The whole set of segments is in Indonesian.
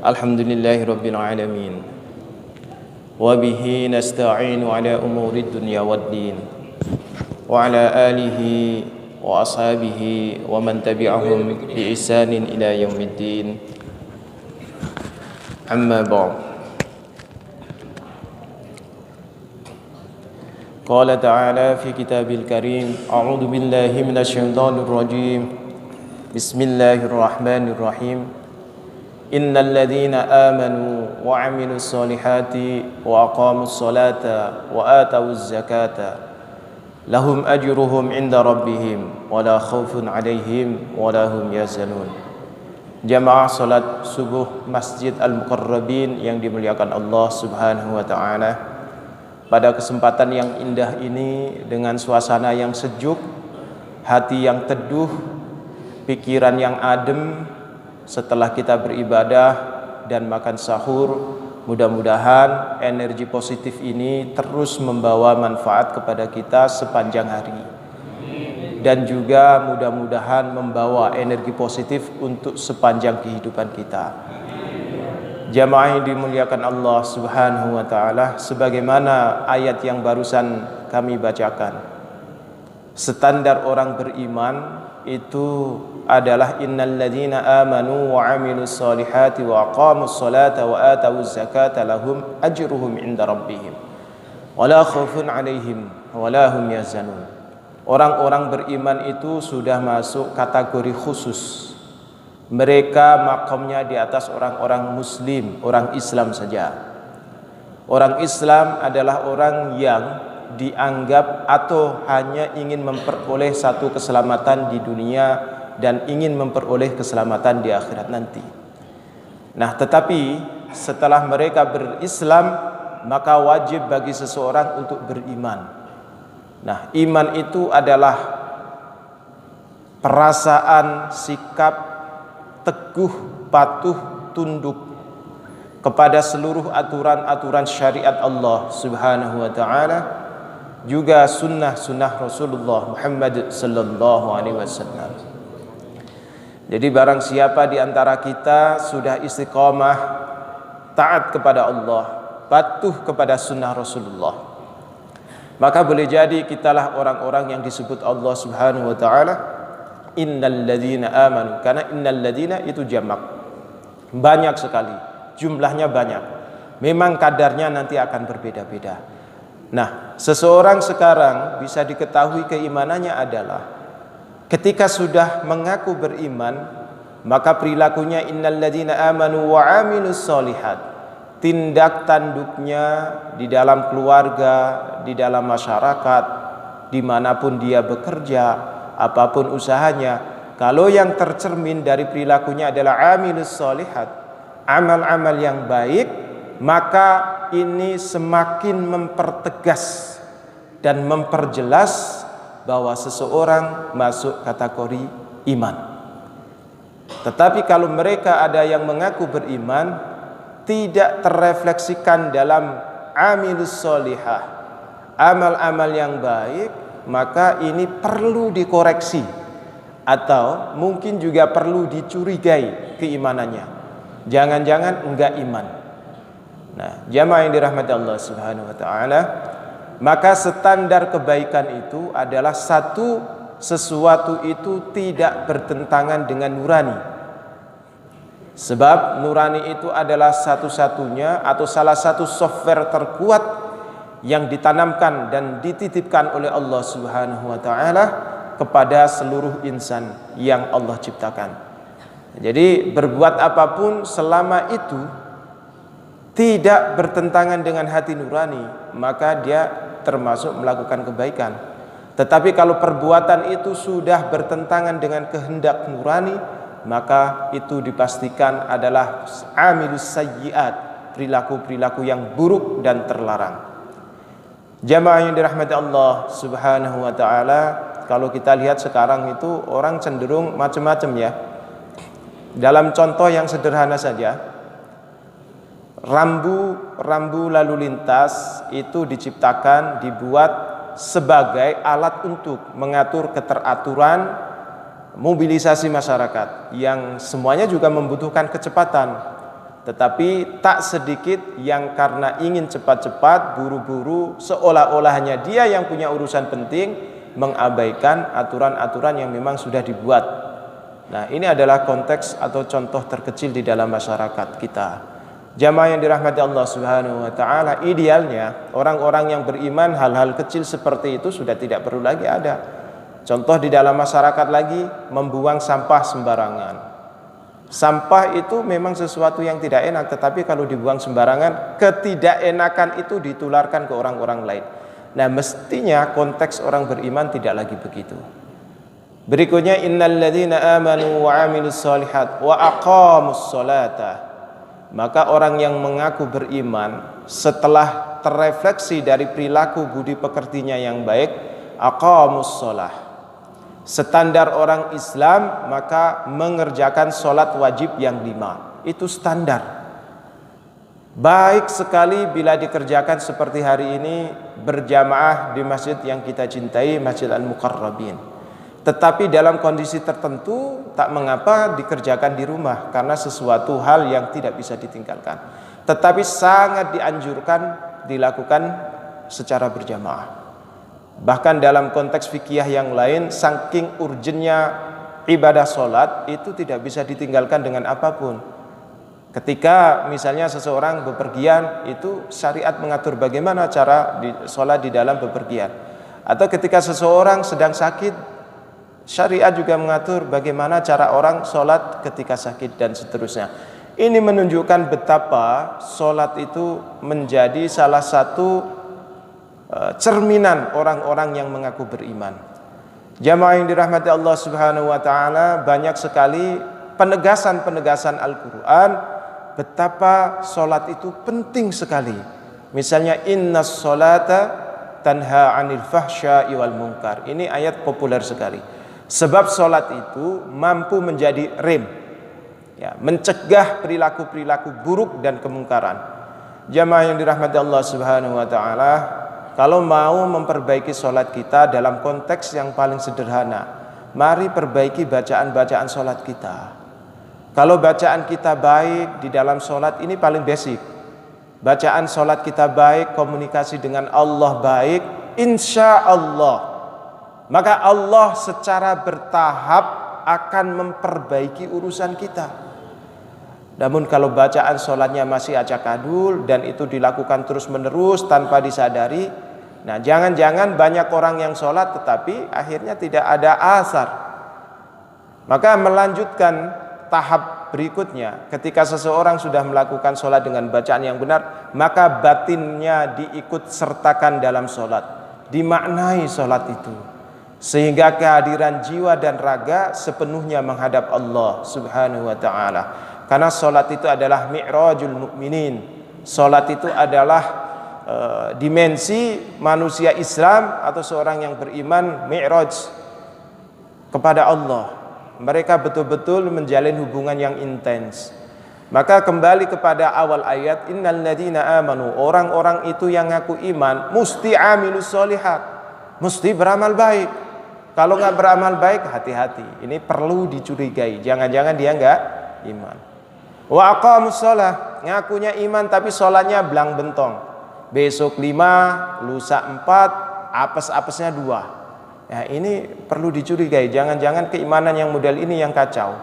Alhamdulillahi Rabbil Alamin. Wabihi nasta'inu ala umuri dunya waddin. Wa ala alihi wa ashabihi wa man tabi'ahum bi ihsanin ila yaumiddin. Amma ba'd. Qala ta'ala fi kitabil karim. A'udzu billahi minasy syaithanir rajim. Bismillahirrahmanirrahim. Innal ladzina amanu wa 'amilus solihati wa aqamus solata wa atawuz zakata lahum ajruhum 'inda rabbihim wa la khaufun 'alaihim wa la hum yahzanun. Jamaah salat subuh Masjid Al-Muqarrabin yang dimuliakan Allah Subhanahu wa taala. Pada kesempatan yang indah ini, dengan suasana yang sejuk, hati yang teduh, pikiran yang adem, setelah kita beribadah dan makan sahur, mudah-mudahan energi positif ini terus membawa manfaat kepada kita sepanjang hari, dan juga mudah-mudahan membawa energi positif untuk sepanjang kehidupan kita. Jamaah yang dimuliakan Allah Subhanahu wa taala, sebagaimana ayat yang barusan kami bacakan, standar orang beriman itu adalah innal ladzina amanu wa 'amilus solihati wa aqamus solata wa atawuz zakata lahum ajruhum 'inda rabbihim wa la khaufun 'alaihim wa la hum yahzanun. Orang-orang beriman itu sudah masuk kategori khusus. Mereka makamnya di atas orang-orang muslim, orang Islam saja. Orang Islam adalah orang yang dianggap atau hanya ingin memperoleh satu keselamatan di dunia dan ingin memperoleh keselamatan di akhirat nanti. Nah, tetapi setelah mereka berislam, maka wajib bagi seseorang untuk beriman. Nah, iman itu adalah perasaan, sikap teguh, patuh, tunduk kepada seluruh aturan-aturan syariat Allah Subhanahu wa taala, juga sunnah-sunnah Rasulullah Muhammad sallallahu alaihi wasallam. Jadi barang siapa di antara kita sudah istiqamah, taat kepada Allah, patuh kepada sunnah Rasulullah, maka boleh jadi kitalah orang-orang yang disebut Allah Subhanahu wa taala innal ladzina amanu. Karena innal ladzina itu jamak, banyak sekali, jumlahnya banyak. Memang kadarnya nanti akan berbeda-beda. Nah, seseorang sekarang bisa diketahui keimanannya adalah ketika sudah mengaku beriman, maka perilakunya innal ladzina amanu wa 'amilus solihat. Tindak tanduknya di dalam keluarga, di dalam masyarakat, dimanapun dia bekerja, apapun usahanya, kalau yang tercermin dari perilakunya adalah 'amilus solihat, amal-amal yang baik, maka ini semakin mempertegas dan memperjelas bahwa seseorang masuk kategori iman. Tetapi kalau mereka ada yang mengaku beriman, tidak terrefleksikan dalam amilus solihah, amal-amal yang baik, maka ini perlu dikoreksi atau mungkin juga perlu dicurigai keimanannya. Jangan-jangan enggak iman. Nah, jamaah yang dirahmati Allah Subhanahu wa taala, maka standar kebaikan itu adalah sesuatu itu tidak bertentangan dengan nurani. Sebab nurani itu adalah satu-satunya atau salah satu software terkuat yang ditanamkan dan dititipkan oleh Allah Subhanahu wa taala kepada seluruh insan yang Allah ciptakan. Jadi berbuat apapun selama itu tidak bertentangan dengan hati nurani, maka dia termasuk melakukan kebaikan. Tetapi kalau perbuatan itu sudah bertentangan dengan kehendak nurani, maka itu dipastikan adalah amilus sayyiat, perilaku-perilaku yang buruk dan terlarang. Jamaah yang dirahmati Allah Subhanahu wa taala, kalau kita lihat sekarang itu orang cenderung macam-macam ya. Dalam contoh yang sederhana saja, rambu lalu lintas itu diciptakan, dibuat sebagai alat untuk mengatur keteraturan mobilisasi masyarakat yang semuanya juga membutuhkan kecepatan. Tetapi tak sedikit yang karena ingin cepat-cepat, buru-buru, seolah-olahnya dia yang punya urusan penting, mengabaikan aturan-aturan yang memang sudah dibuat. Nah, ini adalah konteks atau contoh terkecil di dalam masyarakat kita. Jamaah yang dirahmati Allah Subhanahu wa taala, idealnya orang-orang yang beriman hal-hal kecil seperti itu sudah tidak perlu lagi ada. Contoh di dalam masyarakat lagi, membuang sampah sembarangan. Sampah itu memang sesuatu yang tidak enak, tetapi kalau dibuang sembarangan, ketidakenakan itu ditularkan ke orang-orang lain. Nah, mestinya konteks orang beriman tidak lagi begitu. Berikutnya, innalladzina amanu wa 'amilus shalihat wa aqamus sholata. Maka orang yang mengaku beriman setelah terrefleksi dari perilaku budi pekertinya yang baik, aqamus sholah. Standar orang Islam maka mengerjakan sholat wajib yang 5. Itu standar. Baik sekali bila dikerjakan seperti hari ini berjamaah di masjid yang kita cintai, Masjid Al-Muqarrabin. Tetapi dalam kondisi tertentu tak mengapa dikerjakan di rumah karena sesuatu hal yang tidak bisa ditinggalkan. Tetapi sangat dianjurkan dilakukan secara berjamaah. Bahkan dalam konteks fikih yang lain, saking urgennya ibadah sholat itu tidak bisa ditinggalkan dengan apapun. Ketika misalnya seseorang bepergian, itu syariat mengatur bagaimana cara sholat di dalam bepergian. Atau ketika seseorang sedang sakit, syariat juga mengatur bagaimana cara orang sholat ketika sakit dan seterusnya. Ini menunjukkan betapa sholat itu menjadi salah satu cerminan orang-orang yang mengaku beriman. Jamaah yang dirahmati Allah Subhanahu wa taala, banyak sekali penegasan-penegasan Al-Qur'an betapa salat itu penting sekali. Misalnya innas salata tanha 'anil fahsya'i wal munkar. Ini ayat populer sekali. Sebab salat itu mampu menjadi rem, ya, mencegah perilaku-perilaku buruk dan kemungkaran. Jamaah yang dirahmati Allah Subhanahu wa taala, kalau mau memperbaiki sholat kita dalam konteks yang paling sederhana, mari perbaiki bacaan-bacaan sholat kita. Kalau bacaan kita baik di dalam sholat, ini paling basic. Bacaan sholat kita baik, komunikasi dengan Allah baik, insya Allah, maka Allah secara bertahap akan memperbaiki urusan kita. Namun kalau bacaan sholatnya masih acak-adul dan itu dilakukan terus-menerus tanpa disadari, nah jangan-jangan banyak orang yang sholat tetapi akhirnya tidak ada asar. Maka melanjutkan tahap berikutnya, ketika seseorang sudah melakukan sholat dengan bacaan yang benar, maka batinnya diikut sertakan dalam sholat, dimaknai sholat itu, sehingga kehadiran jiwa dan raga sepenuhnya menghadap Allah Subhanahu wa ta'ala. Karena sholat itu adalah mi'rajul mu'minin. Sholat itu adalah dimensi manusia Islam atau seorang yang beriman, mi'raj kepada Allah. Mereka betul-betul menjalin hubungan yang intens. Maka kembali kepada awal ayat, innal ladzina amanu, orang-orang itu yang ngaku iman mesti amilus sholihat, mesti beramal baik. Kalau nggak beramal baik, hati-hati, ini perlu dicurigai, jangan-jangan dia nggak iman. Wa aqamus shalah, ngakunya iman tapi sholatnya belang bentong. Besok 5, lusa 4, apes-apesnya 2. Ya, ini perlu dicurigai, jangan-jangan keimanan yang model ini yang kacau.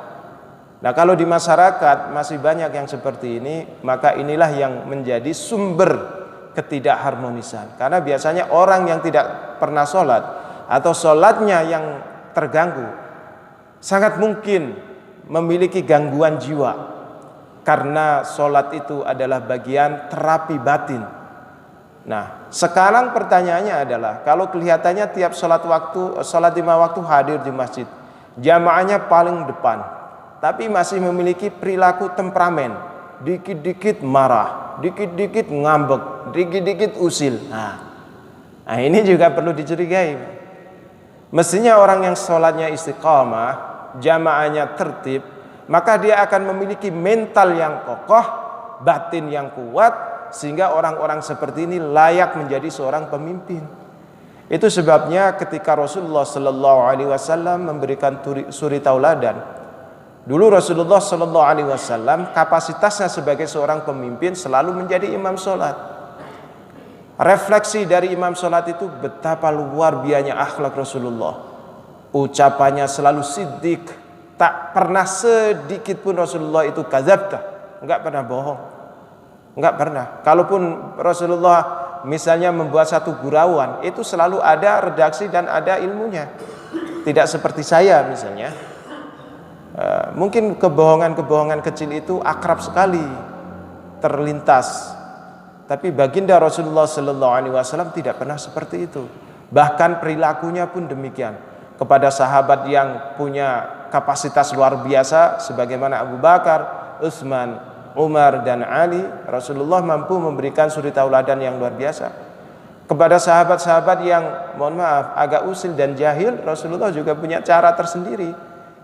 Nah, kalau di masyarakat masih banyak yang seperti ini, maka inilah yang menjadi sumber ketidakharmonisan. Karena biasanya orang yang tidak pernah sholat atau sholatnya yang terganggu sangat mungkin memiliki gangguan jiwa. Karena sholat itu adalah bagian terapi batin. Nah, sekarang pertanyaannya adalah, kalau kelihatannya tiap sholat 5 waktu hadir di masjid, jamaahnya paling depan, tapi masih memiliki perilaku temperamen, dikit-dikit marah, dikit-dikit ngambek, dikit-dikit usil. Nah, ini juga perlu dicurigai. Mestinya orang yang sholatnya istiqamah, jamaahnya tertib, maka dia akan memiliki mental yang kokoh, batin yang kuat, sehingga orang-orang seperti ini layak menjadi seorang pemimpin. Itu sebabnya ketika Rasulullah Sallallahu Alaihi Wasallam memberikan suri tauladan Dulu Rasulullah Shallallahu Alaihi Wasallam kapasitasnya sebagai seorang pemimpin selalu menjadi imam sholat. Refleksi dari imam sholat itu betapa luar biasanya akhlak Rasulullah. Ucapannya selalu siddiq, tak pernah sedikit pun Rasulullah itu kadzabta, enggak pernah bohong, enggak pernah. Kalaupun Rasulullah misalnya membuat satu gurauan, itu selalu ada redaksi dan ada ilmunya. Tidak seperti saya misalnya, mungkin kebohongan-kebohongan kecil itu akrab sekali terlintas. Tapi baginda Rasulullah Sallallahu Alaihi Wasallam tidak pernah seperti itu. Bahkan perilakunya pun demikian. Kepada sahabat yang punya kapasitas luar biasa, sebagaimana Abu Bakar, Utsman, Umar dan Ali, Rasulullah mampu memberikan suri tauladan yang luar biasa. Kepada sahabat-sahabat yang mohon maaf agak usil dan jahil, Rasulullah juga punya cara tersendiri.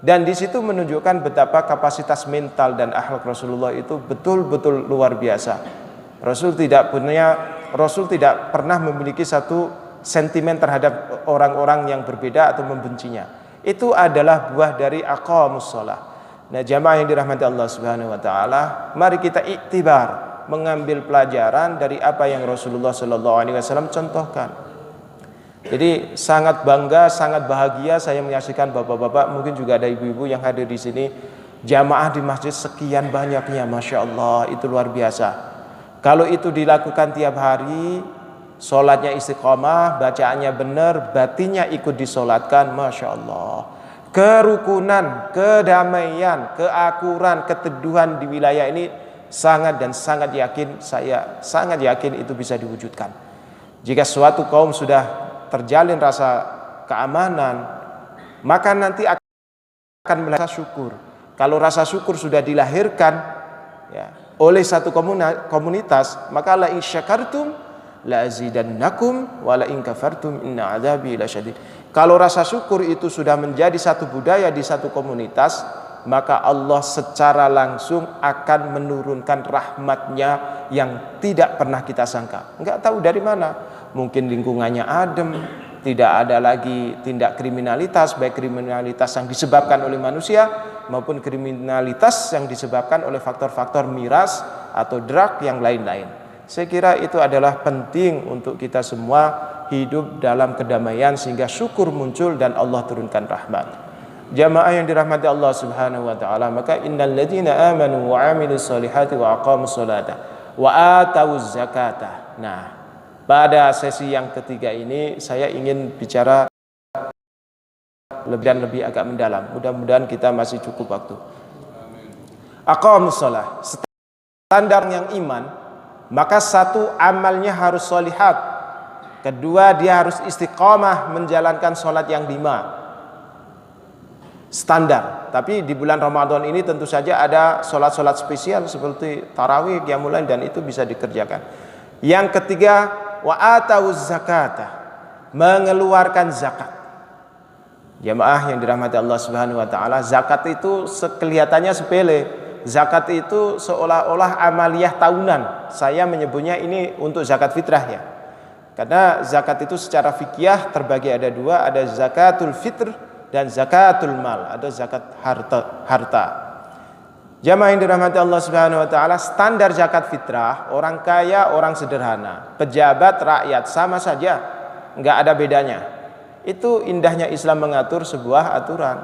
Dan di situ menunjukkan betapa kapasitas mental dan akhlak Rasulullah itu betul-betul luar biasa. Rasul tidak pernah memiliki satu sentimen terhadap orang-orang yang berbeda atau membencinya. Itu adalah buah dari aqamus shalah. Nah, jamaah yang dirahmati Allah Subhanahu wa taala, mari kita iktibar, mengambil pelajaran dari apa yang Rasulullah sallallahu alaihi wasallam contohkan. Jadi sangat bangga, sangat bahagia saya menyaksikan bapak-bapak, mungkin juga ada ibu-ibu yang hadir di sini, jamaah di masjid sekian banyaknya, masya Allah, itu luar biasa. Kalau itu dilakukan tiap hari, sholatnya istiqomah, bacaannya benar, batinnya ikut disolatkan, masya Allah. Kerukunan, kedamaian, keakuran, keteduhan di wilayah ini sangat dan sangat yakin, saya sangat yakin itu bisa diwujudkan. Jika suatu kaum sudah terjalin rasa keamanan, maka nanti akan merasa syukur. Kalau rasa syukur sudah dilahirkan ya, oleh satu komunitas, maka la in syakartum la azidannakum wa la in kafartum inna adzabi lasyadid. Kalau rasa syukur itu sudah menjadi satu budaya di satu komunitas, maka Allah secara langsung akan menurunkan rahmatnya yang tidak pernah kita sangka. Enggak tahu dari mana, mungkin lingkungannya adem, tidak ada lagi tindak kriminalitas, baik kriminalitas yang disebabkan oleh manusia maupun kriminalitas yang disebabkan oleh faktor-faktor miras atau drug yang lain-lain. Saya kira itu adalah penting untuk kita semua hidup dalam kedamaian sehingga syukur muncul dan Allah turunkan rahmat. Jamaah yang dirahmati Allah Subhanahu wa taala, maka innal ladzina amanu wa 'amilus solihati wa aqamus sholata wa atawuz zakata. Nah, pada sesi yang ketiga ini saya ingin bicara lebih agak mendalam. Mudah-mudahan kita masih cukup waktu. Aqamus shalah, standar yang iman, maka satu amalnya harus sholihat. Kedua, dia harus istiqamah menjalankan sholat yang 5. Standar. Tapi di bulan Ramadan ini tentu saja ada sholat-sholat spesial seperti tarawih, qiyamul lail, dan itu bisa dikerjakan. Yang ketiga, wa atawuz zakata, mengeluarkan zakat. Jamaah yang dirahmati Allah Subhanahu wa taala, zakat itu kelihatannya sepele. Zakat itu seolah-olah amaliyah tahunan. Saya menyebutnya ini untuk zakat fitrah ya. Karena zakat itu secara fikih terbagi ada 2, ada zakatul fitr dan zakatul mal, ada zakat harta. Jamaah yang dirahmati Allah Subhanahu wa taala, standar zakat fitrah, orang kaya, orang sederhana, pejabat, rakyat sama saja, enggak ada bedanya. Itu indahnya Islam mengatur sebuah aturan.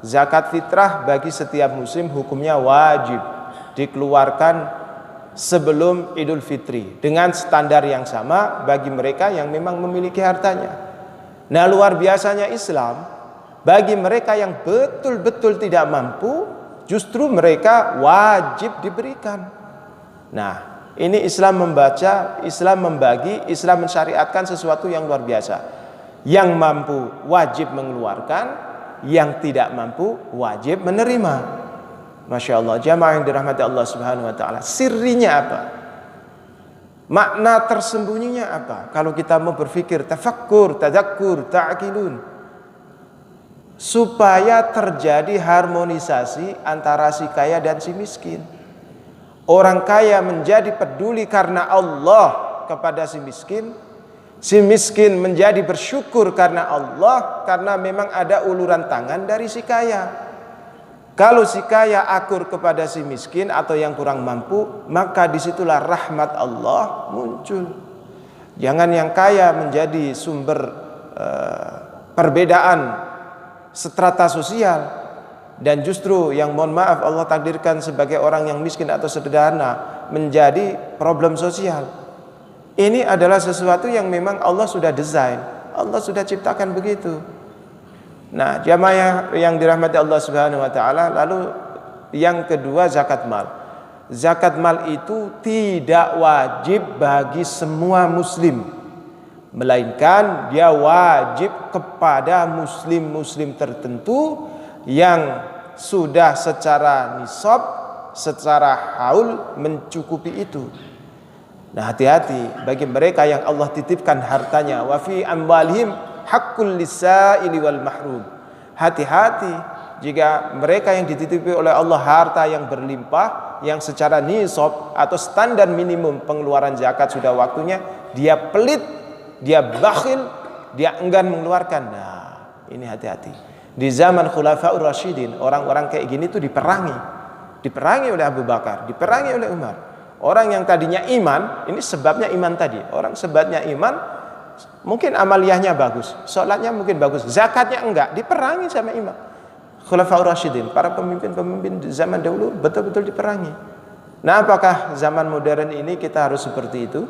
Zakat fitrah bagi setiap muslim hukumnya wajib dikeluarkan sebelum Idul Fitri dengan standar yang sama bagi mereka yang memang memiliki hartanya. Nah, luar biasanya Islam, bagi mereka yang betul-betul tidak mampu, justru mereka wajib diberikan. Nah, ini Islam membaca, Islam membagi, Islam mensyariatkan sesuatu yang luar biasa. Yang mampu wajib mengeluarkan, yang tidak mampu wajib menerima. Masya Allah, jamaah yang dirahmati Allah Subhanahu wa taala, sirrinya apa? Makna tersembunyinya apa? Kalau kita mau berpikir tafakkur, tadakkur, ta'qilun, supaya terjadi harmonisasi antara si kaya dan si miskin. Orang kaya menjadi peduli karena Allah kepada si miskin menjadi bersyukur karena Allah, karena memang ada uluran tangan dari si kaya. Kalau si kaya akur kepada si miskin atau yang kurang mampu, maka disitulah rahmat Allah muncul. Jangan yang kaya menjadi sumber perbedaan strata sosial, dan justru yang mohon maaf Allah takdirkan sebagai orang yang miskin atau sederhana menjadi problem sosial. Ini adalah sesuatu yang memang Allah sudah desain, Allah sudah ciptakan begitu. Nah, jamaah yang dirahmati Allah Subhanahu wa taala, lalu yang kedua zakat mal. Zakat mal itu tidak wajib bagi semua muslim, melainkan dia wajib kepada muslim-muslim tertentu yang sudah secara nisab, secara haul mencukupi itu. Nah, hati-hati bagi mereka yang Allah titipkan hartanya, wa fi amwalihim haqqul lisaili wal mahrum. Hati-hati jika mereka yang dititipi oleh Allah harta yang berlimpah, yang secara nisab atau standar minimum pengeluaran zakat sudah waktunya, dia pelit, dia bakhil, dia enggan mengeluarkan. Nah, ini hati-hati. Di zaman Khulafaur Rasyidin, orang-orang kayak gini tuh diperangi oleh Abu Bakar, diperangi oleh Umar. Orang yang tadinya iman, ini sebabnya iman tadi. Orang sebabnya iman, mungkin amaliyahnya bagus, sholatnya mungkin bagus, zakatnya enggak, diperangi sama imam. Khulafaur Rasyidin, para pemimpin-pemimpin di zaman dahulu betul-betul diperangi. Nah, apakah zaman modern ini kita harus seperti itu?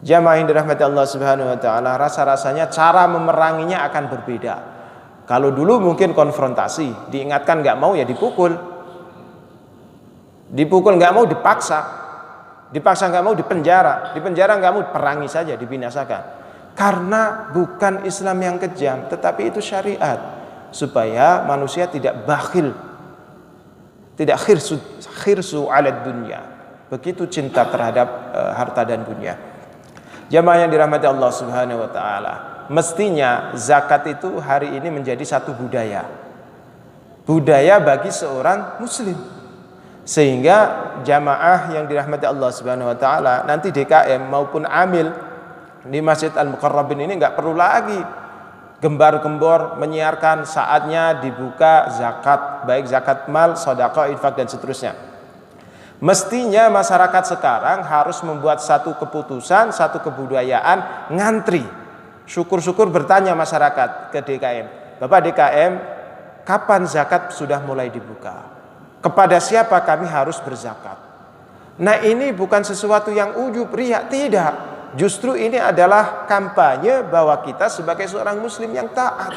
Jamaah yang dirahmati Allah Subhanahu wa taala, rasa-rasanya cara memeranginya akan berbeda. Kalau dulu mungkin konfrontasi, diingatkan enggak mau ya dipukul. Dipukul nggak mau dipaksa nggak mau dipenjara nggak mau perangi saja, dibinasakan. Karena bukan Islam yang kejam, tetapi itu syariat supaya manusia tidak bakhil, tidak khirsu ala dunya, begitu cinta terhadap harta dan dunia. Jamaah yang dirahmati Allah Subhanahu wa taala, mestinya zakat itu hari ini menjadi satu budaya bagi seorang muslim. Sehingga jamaah yang dirahmati Allah Subhanahu wa taala, nanti DKM maupun amil di Masjid Al-Muqarrabin ini enggak perlu lagi gembar-gembor menyiarkan saatnya dibuka zakat, baik zakat mal, sedekah, infak dan seterusnya. Mestinya masyarakat sekarang harus membuat satu keputusan, satu kebudayaan ngantri. Syukur-syukur bertanya masyarakat ke DKM, "Bapak DKM, kapan zakat sudah mulai dibuka? Kepada siapa kami harus berzakat?" Nah, ini bukan sesuatu yang ujub, riak, tidak. Justru ini adalah kampanye bahwa kita sebagai seorang muslim yang taat.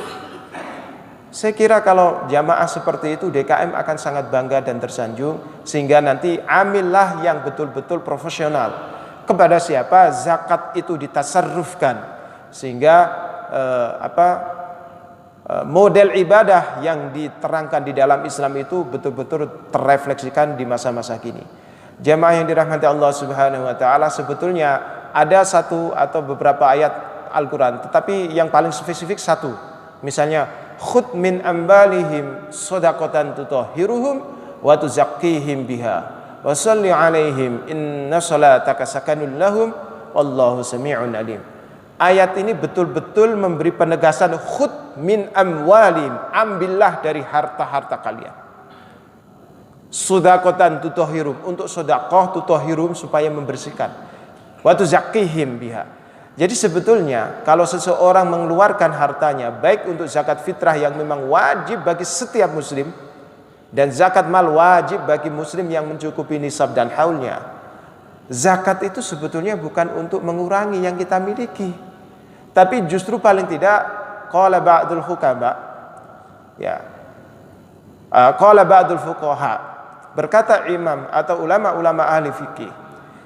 Saya kira kalau jamaah seperti itu, DKM akan sangat bangga dan tersanjung, sehingga nanti amillah yang betul-betul profesional. Kepada siapa zakat itu ditasarrufkan, sehingga model ibadah yang diterangkan di dalam Islam itu betul-betul terrefleksikan di masa-masa kini. Jamaah yang dirahmati Allah Subhanahu wa taala, sebetulnya ada satu atau beberapa ayat Al-Qur'an, tetapi yang paling spesifik satu. Misalnya, khudh min ambalihim shadaqatan tutahhiruhum wa tuzakkihim biha wa shalli 'alaihim inna salataka sakanun lahum wallahu samii'un alim. Ayat ini betul-betul memberi penegasan khudh min amwalim, ambillah dari harta-harta kalian. Shadaqatan tutahhirum, untuk sedekah, tutahhirum supaya membersihkan. Wa tuzakkihim biha. Jadi sebetulnya kalau seseorang mengeluarkan hartanya baik untuk zakat fitrah yang memang wajib bagi setiap muslim, dan zakat mal wajib bagi muslim yang mencukupi nisab dan haulnya, zakat itu sebetulnya bukan untuk mengurangi yang kita miliki, tapi justru paling tidak qala ba'dul hukama, ya, qala ba'dul fuqaha, berkata imam atau ulama-ulama ahli fikih,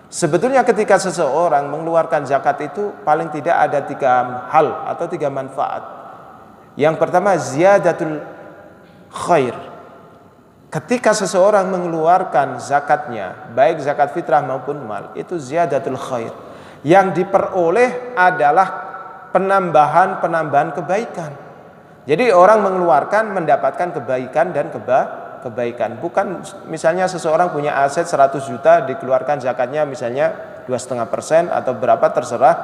sebetulnya ketika seseorang mengeluarkan zakat itu paling tidak ada 3 hal atau 3 manfaat. Yang pertama, ziyadatul khair. Ketika seseorang mengeluarkan zakatnya, baik zakat fitrah maupun mal, itu ziyadatul khair. Yang diperoleh adalah penambahan kebaikan. Jadi orang mengeluarkan mendapatkan kebaikan dan kebaikan. Bukan misalnya seseorang punya aset 100 juta dikeluarkan zakatnya misalnya 2,5% atau berapa terserah,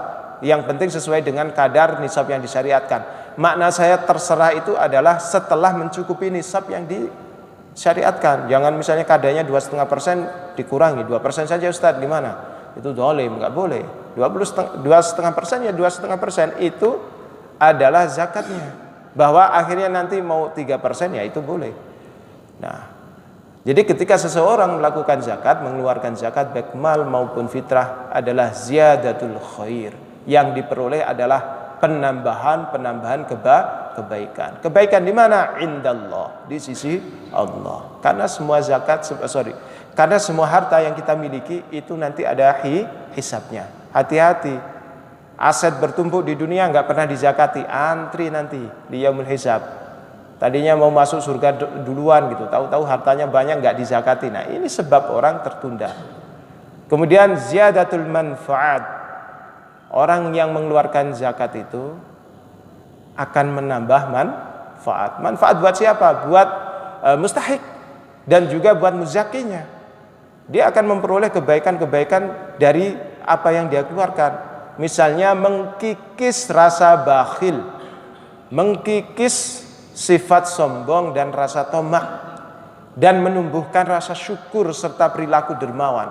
yang penting sesuai dengan kadar nisab yang disyariatkan. Makna saya terserah itu adalah setelah mencukupi nisab yang syariatkan. Jangan misalnya kadanya 2,5% dikurangi 2% saja Ustaz, gimana? Itu zalim, nggak boleh. 2,5% ya 2,5% itu adalah zakatnya. Bahwa akhirnya nanti mau 3% ya itu boleh. Nah, jadi ketika seseorang melakukan zakat, mengeluarkan zakat baik mal maupun fitrah adalah ziyadatul khair. Yang diperoleh adalah penambahan kebaikan. Kebaikan di mana? Indallah, di sisi Allah. Karena semua karena semua harta yang kita miliki itu nanti ada hisabnya. Hati-hati. Aset bertumpuk di dunia nggak pernah dizakati, antri nanti di yaumul hisab. Tadinya mau masuk surga duluan gitu, tahu-tahu hartanya banyak nggak dizakati. Nah, ini sebab orang tertunda. Kemudian ziyadatul manfaat. Orang yang mengeluarkan zakat itu akan menambah manfaat. Manfaat buat siapa? Buat mustahik dan juga buat muzakinya. Dia akan memperoleh kebaikan-kebaikan dari apa yang dia keluarkan. Misalnya mengkikis rasa bakhil, mengkikis sifat sombong dan rasa tomak, dan menumbuhkan rasa syukur serta perilaku dermawan.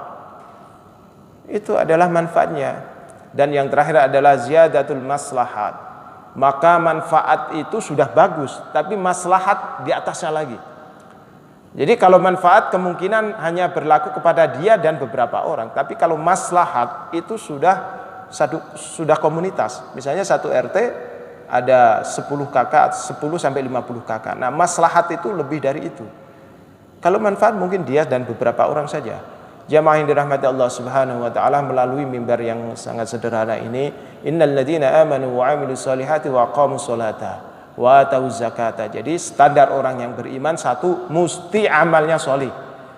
Itu adalah manfaatnya. Dan yang terakhir adalah ziyadatul maslahat. Maka manfaat itu sudah bagus, tapi maslahat di atasnya lagi. Jadi kalau manfaat kemungkinan hanya berlaku kepada dia dan beberapa orang, tapi kalau maslahat itu sudah komunitas. Misalnya satu RT ada 10 kakak, 10 sampai 50 kakak. Nah, maslahat itu lebih dari itu. Kalau manfaat mungkin dia dan beberapa orang saja. Jamaah yang dirahmati Allah Subhanahu wa taala, melalui mimbar yang sangat sederhana ini, innal ladzina amanu wa 'amilus solihati wa aqamus sholata wa atau zakata. Jadi standar orang yang beriman, satu, mesti amalnya sholih,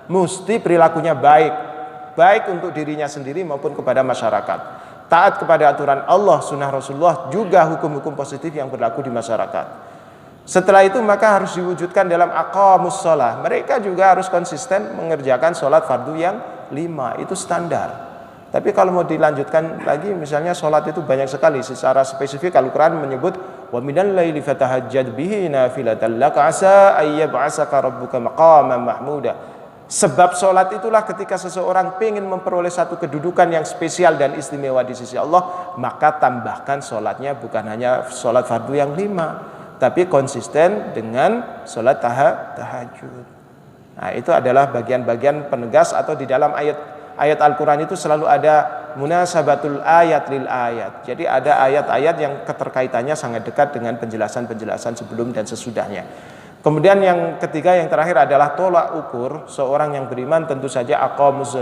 mesti perilakunya baik untuk dirinya sendiri maupun kepada masyarakat, taat kepada aturan Allah, sunnah Rasulullah, juga hukum-hukum positif yang berlaku di masyarakat. Setelah itu maka harus diwujudkan dalam aqamus sholah. Mereka juga harus konsisten mengerjakan sholat fardu yang 5, itu standar. Tapi kalau mau dilanjutkan lagi, misalnya sholat itu banyak sekali. Secara spesifik Al-Quran menyebut wa minal laili fatahajjad bihi nafilatan laka asa ayyab'asaka rabbuka maqaman mahmuda. Sebab sholat itulah ketika seseorang ingin memperoleh satu kedudukan yang spesial dan istimewa di sisi Allah, maka tambahkan sholatnya bukan hanya sholat fardu yang 5, tapi konsisten dengan sholat tahajud. Nah, itu adalah bagian-bagian penegas, atau di dalam ayat Al-Quran itu selalu ada munasabatul ayat lil ayat. Jadi ada ayat-ayat yang keterkaitannya sangat dekat dengan penjelasan-penjelasan sebelum dan sesudahnya. Kemudian yang ketiga, yang terakhir adalah tolak ukur seorang yang beriman, tentu saja aqamus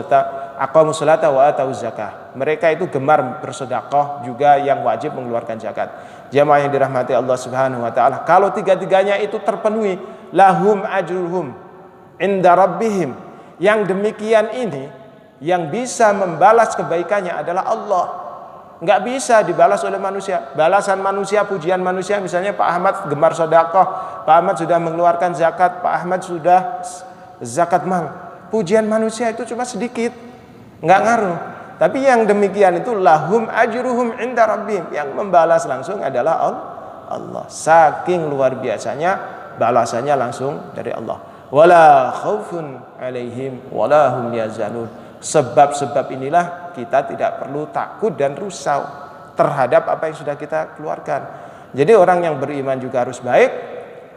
sholata wa atauz zakah. Mereka itu gemar bersedekah, juga yang wajib mengeluarkan zakat. Jamaah yang dirahmati Allah Subhanahu wa taala, kalau tiga-tiganya itu terpenuhi, lahum ajruhum inda rabbihim. Yang demikian ini yang bisa membalas kebaikannya adalah Allah. Nggak bisa dibalas oleh manusia. Balasan manusia, pujian manusia, misalnya Pak Ahmad gemar sedekah, Pak Ahmad sudah mengeluarkan zakat, Pak Ahmad sudah zakat mal. Pujian manusia itu cuma sedikit, nggak ngaruh. Tapi yang demikian itu lahum ajruhum inda rabbihim, yang membalas langsung adalah Allah. Saking luar biasanya balasannya langsung dari Allah. Wala khaufun alaihim wala hum yahzanun. Sebab-sebab inilah kita tidak perlu takut dan risau terhadap apa yang sudah kita keluarkan. Jadi orang yang beriman juga harus baik,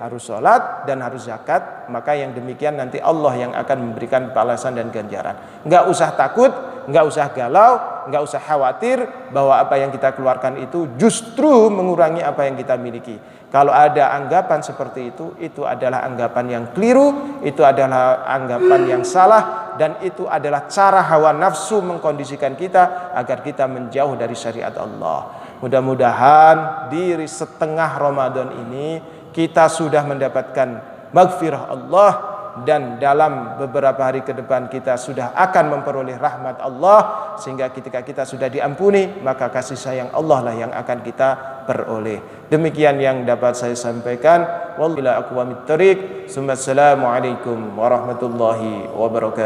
harus sholat dan harus zakat. Maka yang demikian nanti Allah yang akan memberikan balasan dan ganjaran. Enggak usah takut, enggak usah galau, enggak usah khawatir bahwa apa yang kita keluarkan itu justru mengurangi apa yang kita miliki. Kalau ada anggapan seperti itu adalah anggapan yang keliru, itu adalah anggapan yang salah, dan itu adalah cara hawa nafsu mengkondisikan kita agar kita menjauh dari syariat Allah. Mudah-mudahan di setengah Ramadan ini kita sudah mendapatkan maghfirah Allah, dan dalam beberapa hari ke depan kita sudah akan memperoleh rahmat Allah, sehingga ketika kita sudah diampuni, maka kasih sayang Allah lah yang akan kita peroleh. Demikian yang dapat saya sampaikan. Wallahi aqwamit thoriq. Assalamualaikum warahmatullahi wabarakatuh.